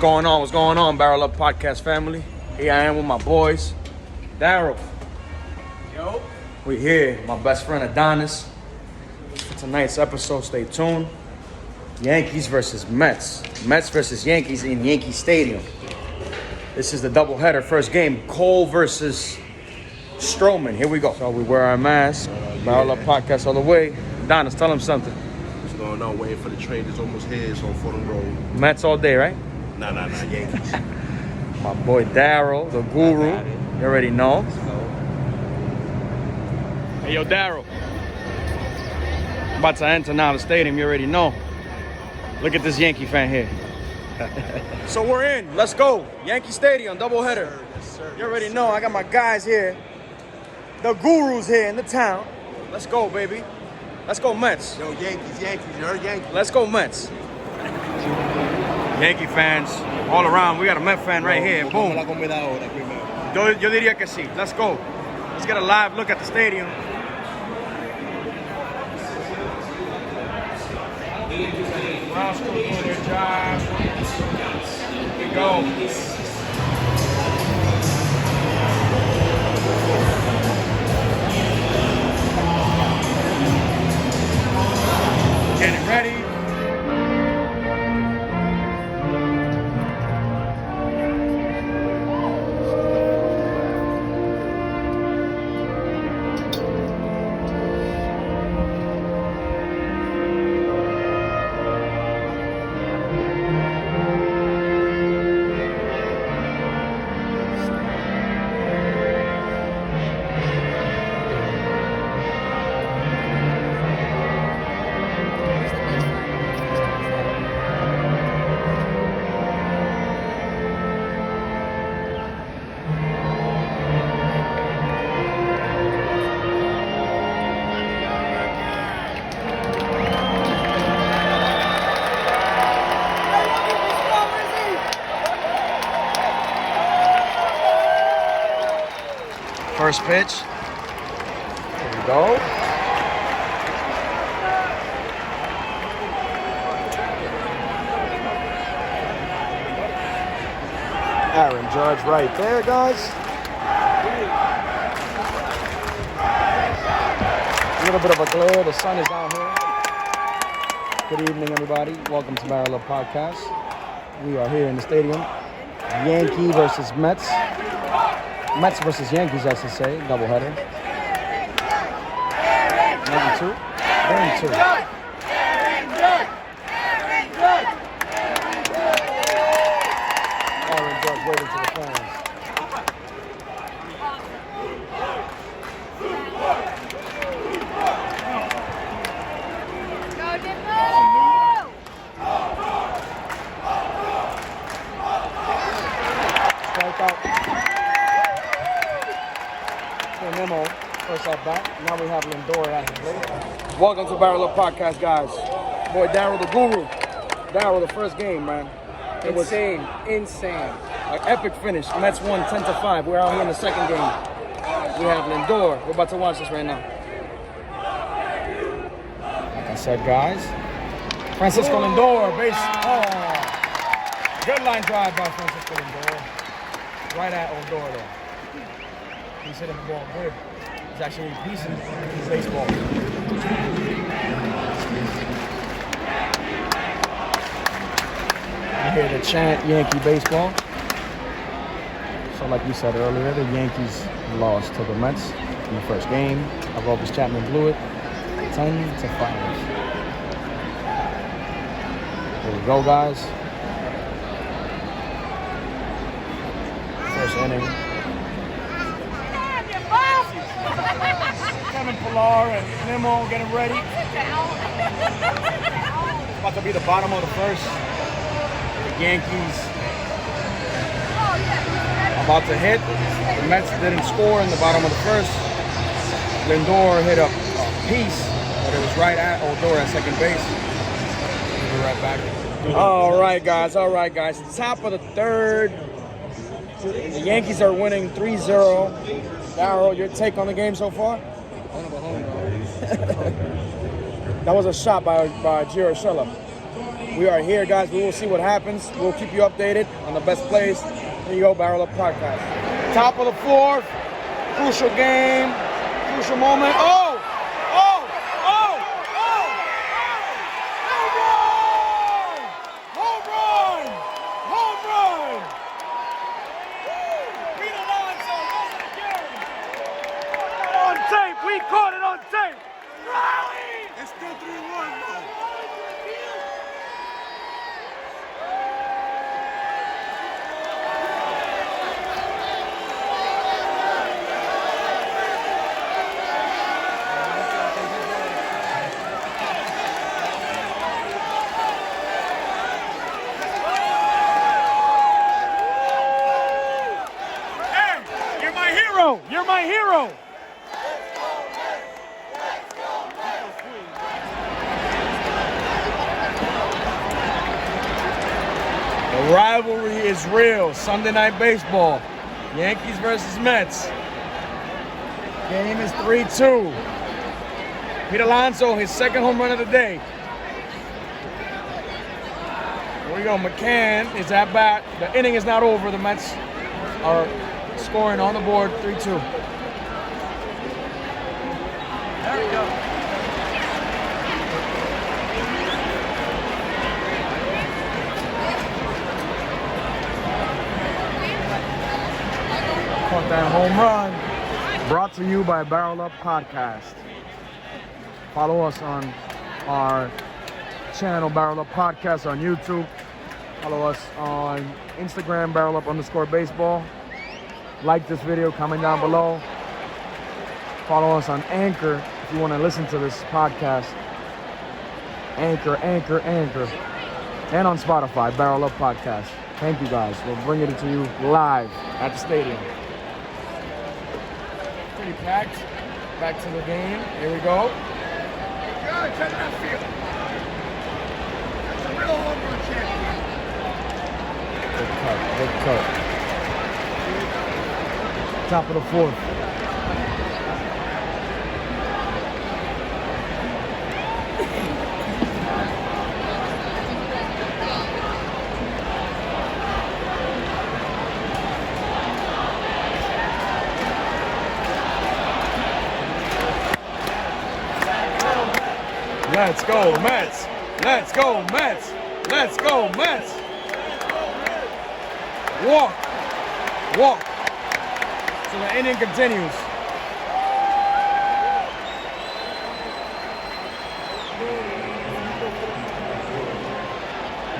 What's going on, BarrelUp Podcast family? Here I am with my boys. Daryl. Yo. We here, my best friend Adonis. For tonight's episode, stay tuned. Yankees versus Mets. Mets versus Yankees in Yankee Stadium. This is the doubleheader, first game. Cole versus Stroman. Here we go. So we wear our masks. BarrelUp Podcast all the way. Adonis, tell him something. What's going on? Waiting for the trade. It's almost here. It's on Fulham Road. Mets all day, right? Nah, Yankees. My boy Daryl, the guru. You already know. Hey, yo, Daryl. About to enter now the stadium. You already know. Look at this Yankee fan here. So we're in. Let's go. Yankee Stadium, doubleheader. Yes, sir. You already know. I got my guys here. The gurus here in the town. Let's go, baby. Let's go, Mets. Yo, Yankees. You heard Yankees? Let's go, Mets. Yankee fans all around. We got a Met fan right here. Boom. Yo diría que sí. Let's go. Let's get a live look at the stadium. Brown's still doing their job. Here we go. Getting ready. First pitch. Here we go. Aaron Judge right there, guys. A little bit of a glare. The sun is out here. Good evening, everybody. Welcome to BarrelUp Podcast. We are here in the stadium. Yankee versus Mets. Mets versus Yankees, I should say, doubleheader. 92. Game 2. Aaron Judge waving to the fans. Strikeout. Memo, first at bat. Now we have Lindor at the plate. Welcome to BarrelUp Podcast, guys. Boy, Daryl the guru. Daryl, the first game, man. It was insane. An epic finish. Mets won 10-5. We're out here in the second game. We have Lindor. We're about to watch this right now. Like I said, guys. Francisco Lindor, base. Oh. Good line drive by Francisco Lindor. Right at Odor there. He's hitting the ball good. He's actually decent in baseball. You hear the chant, Yankee baseball. So like we said earlier, the Yankees lost to the Mets in the first game. Aroldis Chapman blew it 10-5. Here we go, guys. First inning. Kevin Pillar and Nemo getting ready. About to be the bottom of the first. The Yankees about to hit. The Mets didn't score in the bottom of the first. Lindor hit a piece, but it was right at Odor at second base. We'll be right back. All right, guys. Top of the third. The Yankees are winning 3-0. Daryl, your take on the game so far? That was a shot by Giro Shella. We are here, guys. We will see what happens. We'll keep you updated on the best plays. Here you go, Barrel Up Podcast. Top of the fourth. Crucial game. Crucial moment. Oh! We caught it on tape. It's still 3-1 though. Hey, you're my hero. You're my hero. The rivalry is real. Sunday Night Baseball. Yankees versus Mets. Game is 3-2. Pete Alonso, his second home run of the day. Here we go. McCann is at bat. The inning is not over. The Mets are scoring on the board 3-2. There we go. Caught that home run. Brought to you by BarrelUp Podcast. Follow us on our channel, BarrelUp Podcast, on YouTube. Follow us on Instagram, BarrelUp_baseball. Like this video, comment down below. Follow us on Anchor if you want to listen to this podcast. Anchor. And on Spotify, BarrelUp Podcast. Thank you guys. We'll bring it to you live at the stadium. Pretty packed. Back to the game. Here we go. Good, check that field. That's a real home run champion. Good cut. Top of the fourth. Let's go, Mets! Let's go, Mets! Let's go, Mets! Walk! So the inning continues.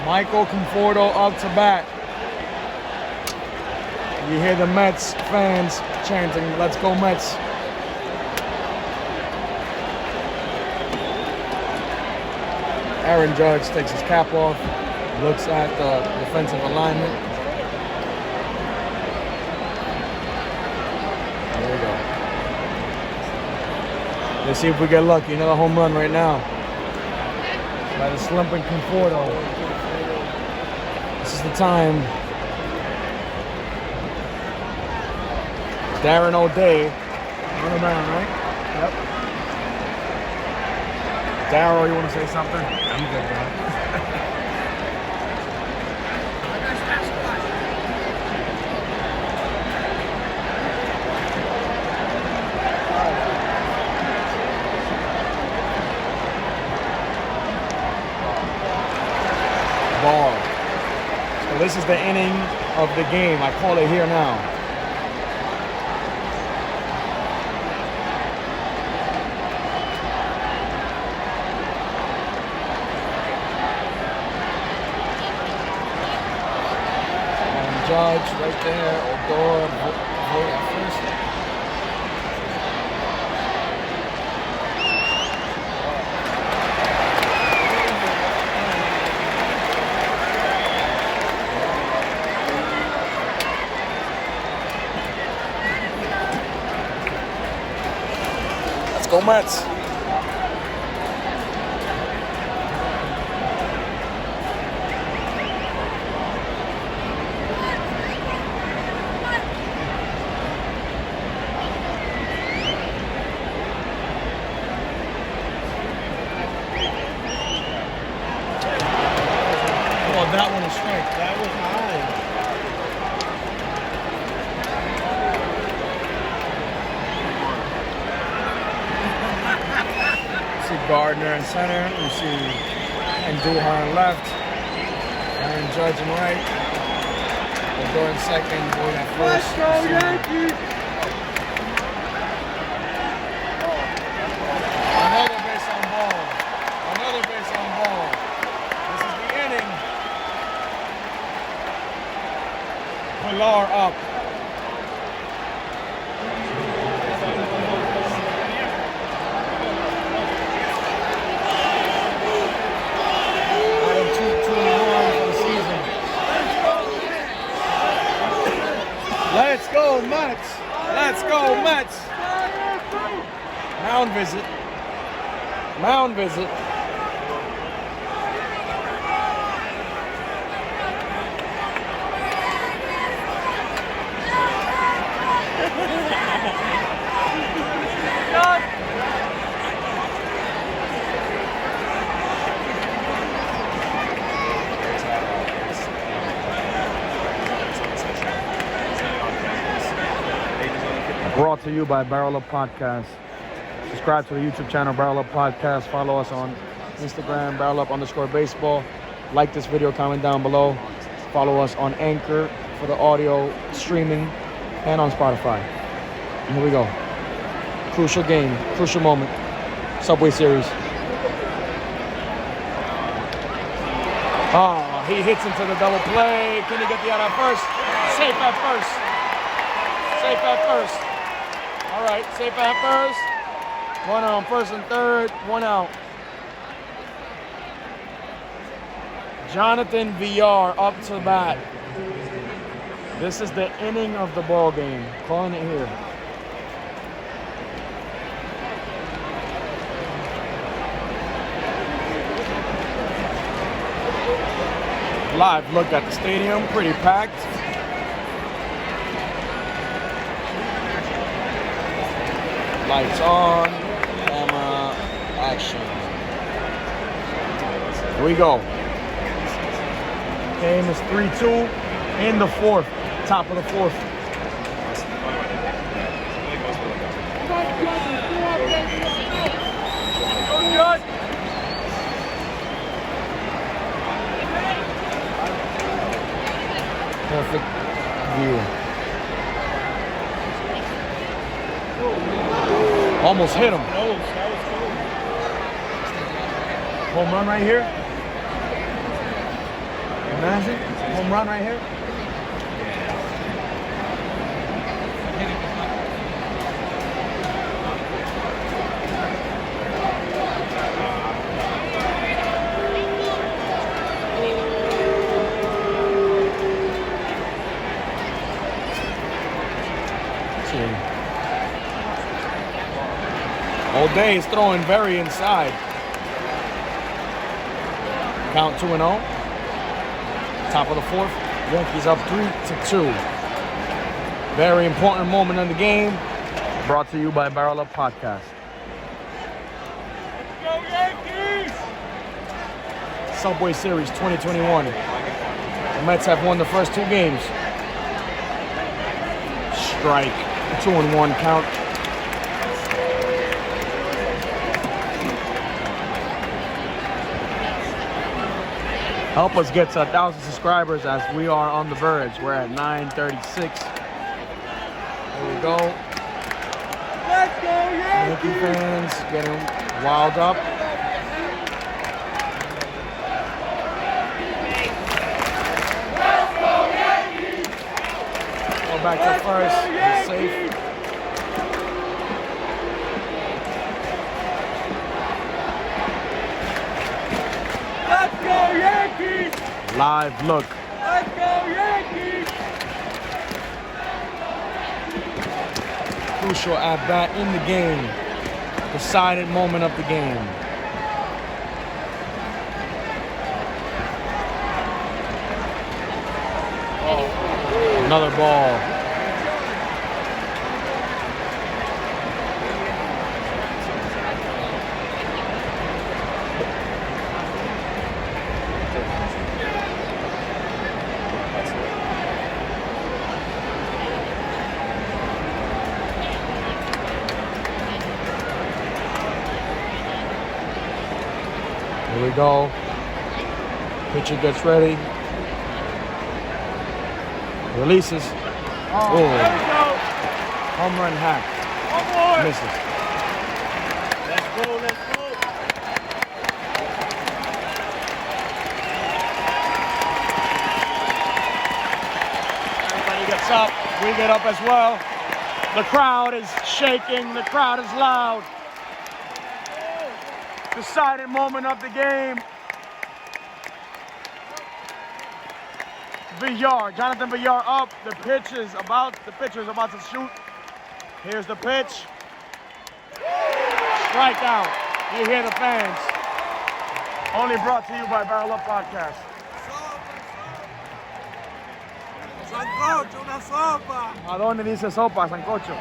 Michael Conforto up to bat. You hear the Mets fans chanting, "Let's go, Mets!" Aaron Judge takes his cap off, looks at the defensive alignment. There we go. Let's see if we get lucky. Another home run right now by the slumping Conforto. This is the time. Darren O'Day on the mound, right? Yep. Darryl, you want to say something? I'm good, bro. Ball. So this is the inning of the game. I call it here now. Judge right there, Odor, vote at first. Let's go, Mets. Gardner in center. We see Andujar in left. Aaron Judge in right. Lindor in second. Boyd at first. Let's go, Yankees! Another base on ball. Another base on ball. This is the inning. Pilar up. Item 221 for the season. Let's go, Mets. Let's go, Mets. Mound visit. Mound visit. Brought to you by BarrelUp Podcast. Subscribe to the YouTube channel BarrelUp Podcast. Follow us on Instagram BarrelUp_baseball. Like this video, comment down below. Follow us on Anchor for the audio streaming and on Spotify. And here we go. Crucial game, crucial moment. Subway Series. Oh, he hits into the double play. Can he get the out at first? Safe at first. Safe at first. All right, safe at first. One on first and third, one out. Jonathan Villar up to bat. This is the inning of the ball game. Calling it here. Live look at the stadium, pretty packed. Lights on, camera, action. Here we go. Game is 3-2 in the fourth, top of the fourth. Perfect view. Almost hit him. Home run right here. Imagine. Home run right here. All day is throwing very inside. Count 2-0. Top of the fourth. Yankees up 3-2. Very important moment in the game. Brought to you by BarrelUp Podcast. Let's go, Yankees! Subway Series 2021. The Mets have won the first two games. Strike. 2-1 count. Help us get to 1,000 subscribers as we are on the verge. We're at 936. There we go. Let's go, Yankee Yankees! fans getting wild up. Go back to first. He's safe. Let's go, Yankees! Live look. Let's go, Yankees! Crucial at bat in the game. Decided moment of the game. Another ball. we go. Pitcher gets ready. Releases. Oh, there we go. Home run hack. One more. Misses. Let's go, let's go. Everybody gets up. We get up as well. The crowd is shaking. The crowd is loud. Deciding moment of the game. Villar, Jonathan Villar up. The pitcher is about to shoot. Here's the pitch. Strike out. You hear the fans. Only brought to you by BarrelUp Podcast. Sancocho, una sopa. ¿A dónde dice sopa, sancocho?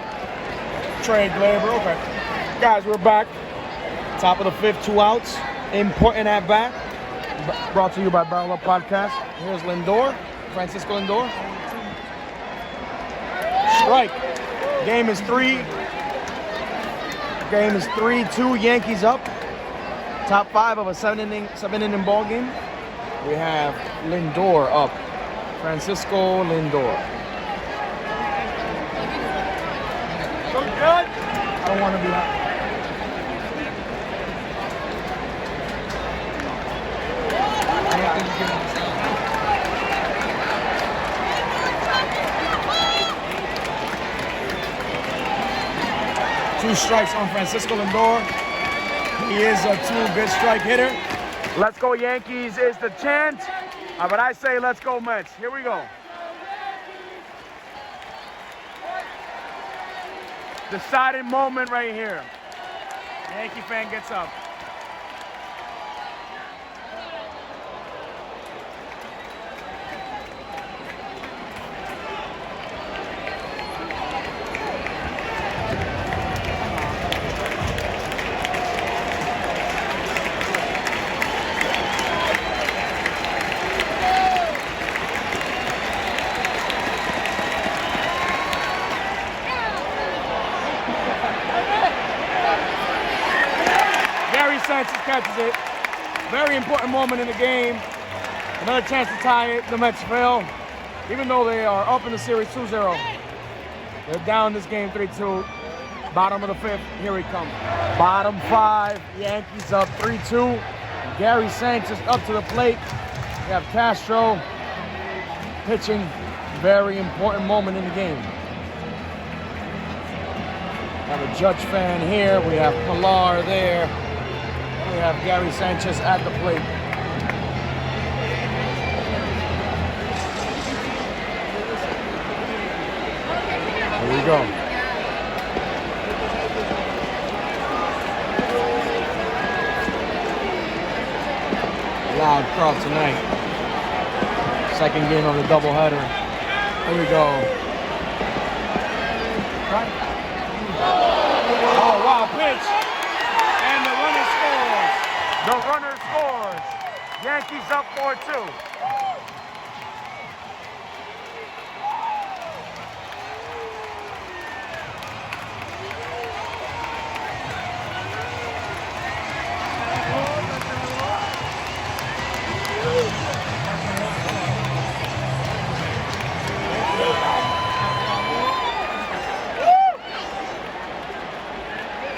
Trade Glaber, okay. Guys, we're back. Top of the fifth, 2 outs. Important at bat. Brought to you by BarrelUp Podcast. Here's Lindor, Francisco Lindor. Strike. Game is 3-2. Yankees up. Top 5 of a 7-inning ball game. We have Lindor up. Francisco Lindor. So good. I don't want to be out. Two strikes on Francisco Lindor. He is a 2-bit strike hitter. Let's go Yankees is the chant. But I say let's go Mets. Here we go. Deciding moment right here. Yankee fan gets up. Sanchez catches it. Very important moment in the game. Another chance to tie it. The Mets fail. Even though they are up in the series 2-0. They're down this game 3-2. Bottom of the fifth. Here we come. Bottom 5. Yankees up 3-2. Gary Sanchez up to the plate. We have Castro pitching. Very important moment in the game. We have a Judge fan here. We have Pilar there. We have Gary Sanchez at the plate. Here we go. Loud crowd tonight. Second game of the doubleheader. Here we go. Oh, wow, pitch. And the runner scores. The runner scores. Yankees up 4-2.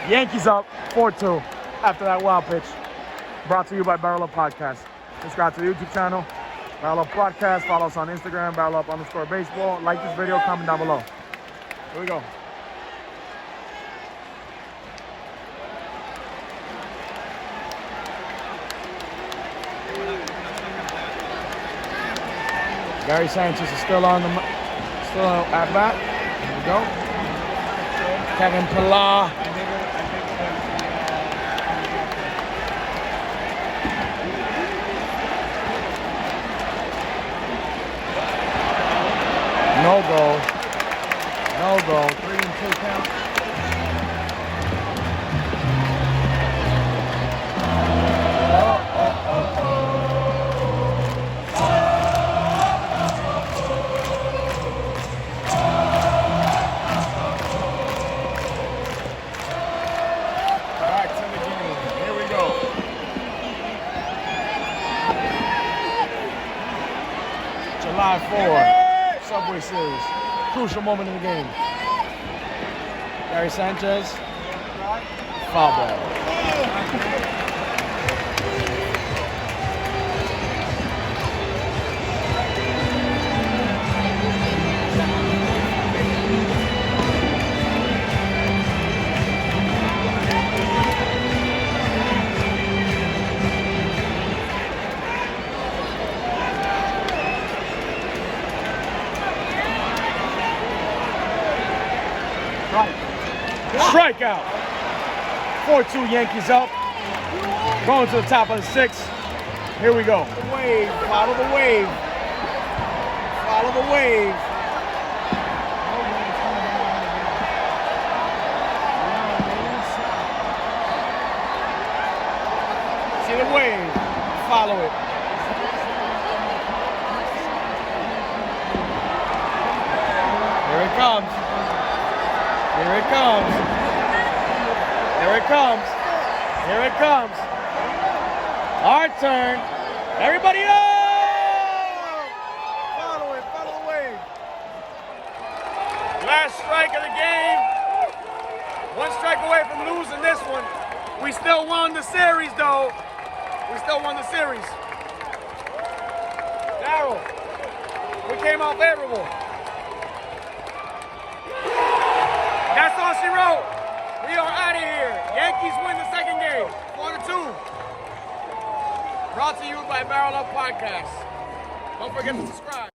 Yankees up 4-2 after that wild pitch. Brought to you by BarrelUp Podcast. Subscribe to the YouTube channel, BarrelUp Podcast. Follow us on Instagram, BarrelUp_baseball. Like this video, comment down below. Here we go. Gary Sanchez is still at bat. Here we go. Kevin Pilar. No go. No go. 3-2 count. Back to the game. Here we go. Subway Series. Crucial moment in the game. Gary Sanchez. Foul ball. Strikeout. 4-2 Yankees up. Going to the top of the sixth. Here we go. The wave. Follow the wave. Follow the wave. See the wave. Follow it. Here it comes. Here it comes. Here it comes. Here it comes. Our turn. Everybody up! Follow it. Follow the wave. Last strike of the game. One strike away from losing this one. We still won the series, though. We still won the series. Darryl, we came out favorable. That's all she wrote. We are out of here. Yankees win the second game, 4-2. Brought to you by BarrelUp Podcast. Don't forget to subscribe.